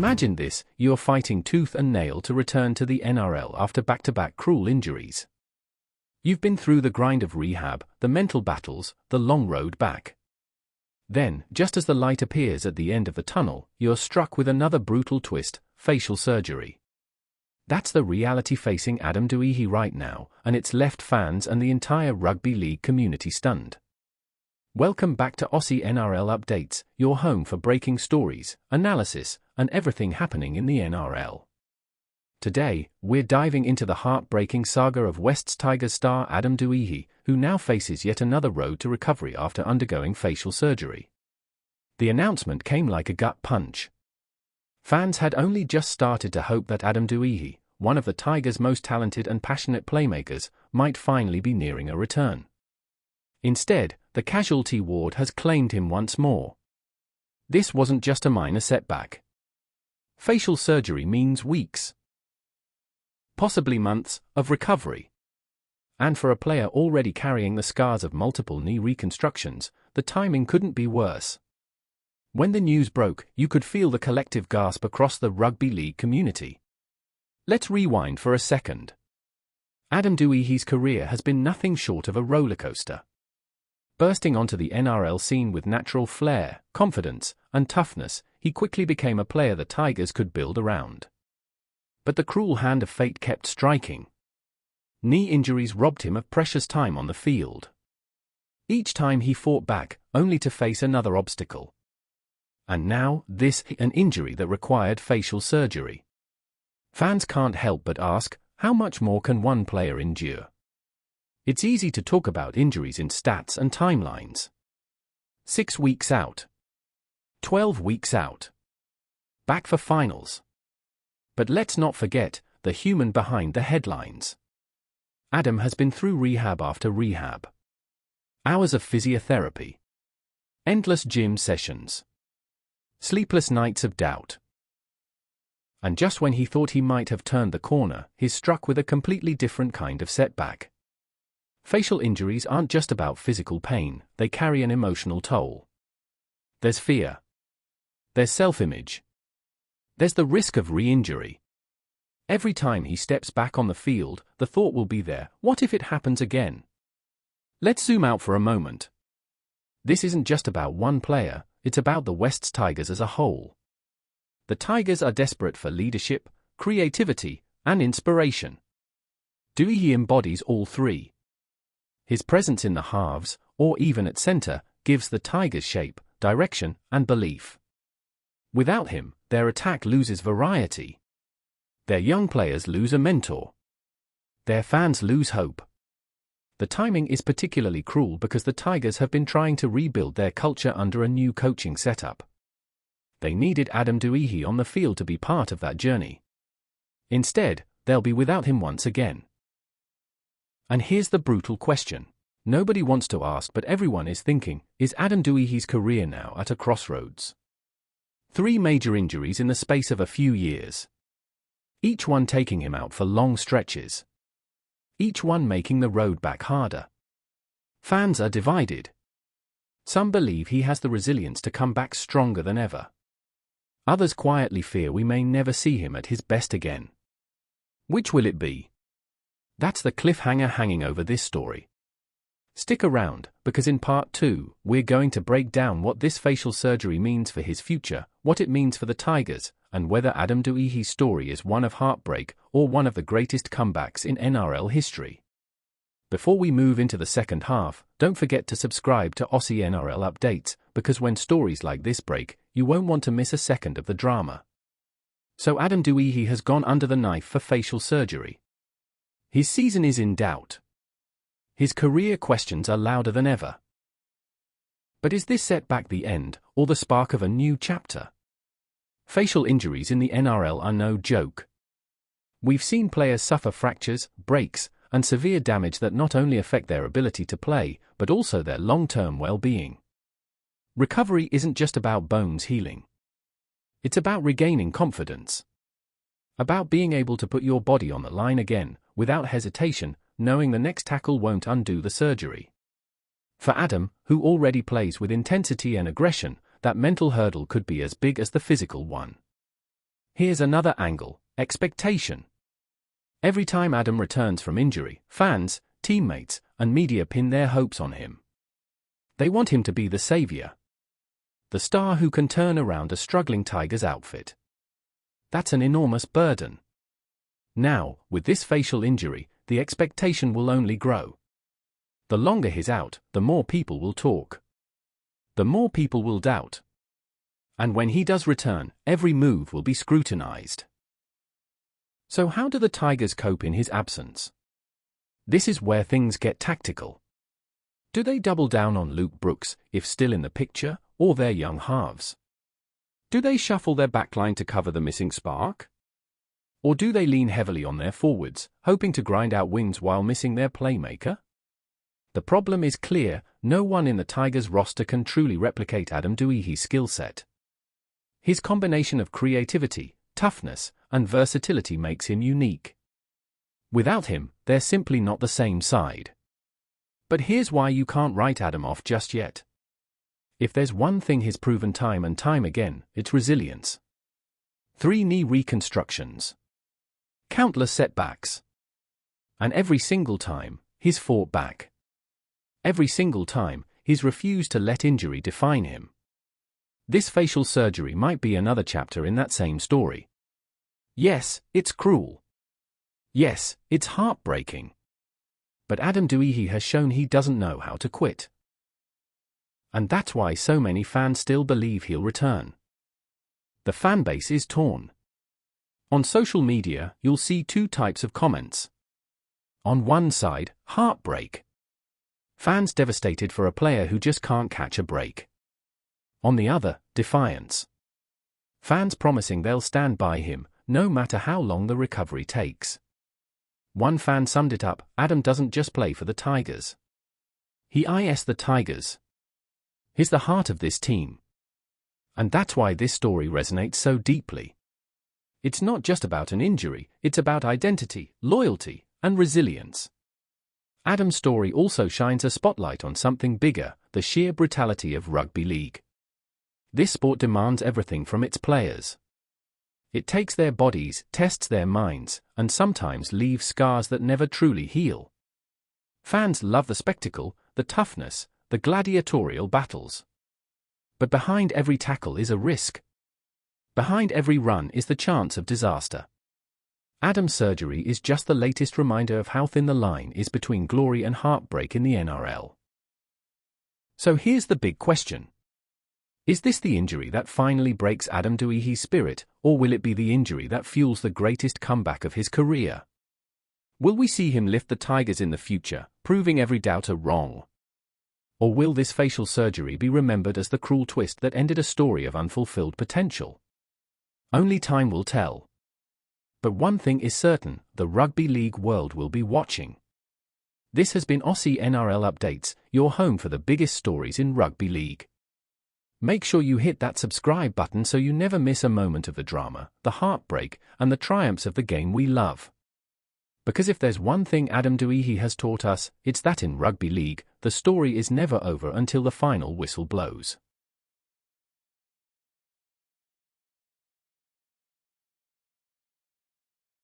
Imagine this: you're fighting tooth and nail to return to the NRL after back-to-back cruel injuries. You've been through the grind of rehab, the mental battles, the long road back. Then, just as the light appears at the end of the tunnel, you're struck with another brutal twist: facial surgery. That's the reality facing Adam Doueihi right now, and it's left fans and the entire rugby league community stunned. Welcome back to Aussie NRL Updates, your home for breaking stories, analysis, and everything happening in the NRL. Today, we're diving into the heartbreaking saga of Wests Tigers star Adam Doueihi, who now faces yet another road to recovery after undergoing facial surgery. The announcement came like a gut punch. Fans had only just started to hope that Adam Doueihi, one of the Tigers' most talented and passionate playmakers, might finally be nearing a return. Instead, the casualty ward has claimed him once more. This wasn't just a minor setback. Facial surgery means weeks, possibly months, of recovery. And for a player already carrying the scars of multiple knee reconstructions, the timing couldn't be worse. When the news broke, you could feel the collective gasp across the rugby league community. Let's rewind for a second. Adam Doueihi's career has been nothing short of a rollercoaster. Bursting onto the NRL scene with natural flair, confidence, and toughness, he quickly became a player the Tigers could build around. But the cruel hand of fate kept striking. Knee injuries robbed him of precious time on the field. Each time he fought back, only to face another obstacle. And now, an injury that required facial surgery. Fans can't help but ask, how much more can one player endure? It's easy to talk about injuries in stats and timelines. 6 weeks out. 12 weeks out. Back for finals. But let's not forget the human behind the headlines. Adam has been through rehab after rehab. Hours of physiotherapy. Endless gym sessions. Sleepless nights of doubt. And just when he thought he might have turned the corner, he's struck with a completely different kind of setback. Facial injuries aren't just about physical pain, they carry an emotional toll. There's fear. There's self-image. There's the risk of re-injury. Every time he steps back on the field, the thought will be there: what if it happens again? Let's zoom out for a moment. This isn't just about one player, it's about the Wests Tigers as a whole. The Tigers are desperate for leadership, creativity, and inspiration. Doueihi embodies all three. His presence in the halves, or even at centre, gives the Tigers shape, direction, and belief. Without him, their attack loses variety. Their young players lose a mentor. Their fans lose hope. The timing is particularly cruel because the Tigers have been trying to rebuild their culture under a new coaching setup. They needed Adam Doueihi on the field to be part of that journey. Instead, they'll be without him once again. And here's the brutal question. Nobody wants to ask, but everyone is thinking, is Adam Doueihi's career now at a crossroads? 3 major injuries in the space of a few years. Each one taking him out for long stretches. Each one making the road back harder. Fans are divided. Some believe he has the resilience to come back stronger than ever. Others quietly fear we may never see him at his best again. Which will it be? That's the cliffhanger hanging over this story. Stick around, because in part 2, we're going to break down what this facial surgery means for his future, what it means for the Tigers, and whether Adam Doueihi's story is one of heartbreak or one of the greatest comebacks in NRL history. Before we move into the second half, don't forget to subscribe to Aussie NRL Updates, because when stories like this break, you won't want to miss a second of the drama. So Adam Doueihi has gone under the knife for facial surgery. His season is in doubt. His career questions are louder than ever. But is this setback the end, or the spark of a new chapter? Facial injuries in the NRL are no joke. We've seen players suffer fractures, breaks, and severe damage that not only affect their ability to play, but also their long-term well-being. Recovery isn't just about bones healing. It's about regaining confidence. About being able to put your body on the line again, without hesitation, knowing the next tackle won't undo the surgery. For Adam, who already plays with intensity and aggression, that mental hurdle could be as big as the physical one. Here's another angle: expectation. Every time Adam returns from injury, fans, teammates, and media pin their hopes on him. They want him to be the savior, the star who can turn around a struggling Tigers outfit. That's an enormous burden. Now, with this facial injury, the expectation will only grow. The longer he's out, the more people will talk. The more people will doubt. And when he does return, every move will be scrutinized. So how do the Tigers cope in his absence? This is where things get tactical. Do they double down on Luke Brooks, if still in the picture, or their young halves? Do they shuffle their backline to cover the missing spark? Or do they lean heavily on their forwards, hoping to grind out wins while missing their playmaker? The problem is clear: no one in the Tigers roster can truly replicate Adam Doueihi's skill set. His combination of creativity, toughness, and versatility makes him unique. Without him, they're simply not the same side. But here's why you can't write Adam off just yet. If there's one thing he's proven time and time again, it's resilience. 3 knee reconstructions. Countless setbacks. And every single time, he's fought back. Every single time, he's refused to let injury define him. This facial surgery might be another chapter in that same story. Yes, it's cruel. Yes, it's heartbreaking. But Adam Doueihi has shown he doesn't know how to quit. And that's why so many fans still believe he'll return. The fanbase is torn. On social media, you'll see 2 types of comments. On one side, heartbreak. Fans devastated for a player who just can't catch a break. On the other, defiance. Fans promising they'll stand by him, no matter how long the recovery takes. One fan summed it up: Adam doesn't just play for the Tigers. He is the Tigers. He's the heart of this team. And that's why this story resonates so deeply. It's not just about an injury, it's about identity, loyalty, and resilience. Adam's story also shines a spotlight on something bigger: the sheer brutality of rugby league. This sport demands everything from its players. It takes their bodies, tests their minds, and sometimes leaves scars that never truly heal. Fans love the spectacle, the toughness, the gladiatorial battles. But behind every tackle is a risk. Behind every run is the chance of disaster. Adam's surgery is just the latest reminder of how thin the line is between glory and heartbreak in the NRL. So here's the big question. Is this the injury that finally breaks Adam Doueihi's spirit, or will it be the injury that fuels the greatest comeback of his career? Will we see him lift the Tigers in the future, proving every doubter wrong? Or will this facial surgery be remembered as the cruel twist that ended a story of unfulfilled potential? Only time will tell. But one thing is certain: the rugby league world will be watching. This has been Aussie NRL Updates, your home for the biggest stories in rugby league. Make sure you hit that subscribe button so you never miss a moment of the drama, the heartbreak, and the triumphs of the game we love. Because if there's one thing Adam Doueihi has taught us, it's that in rugby league, the story is never over until the final whistle blows.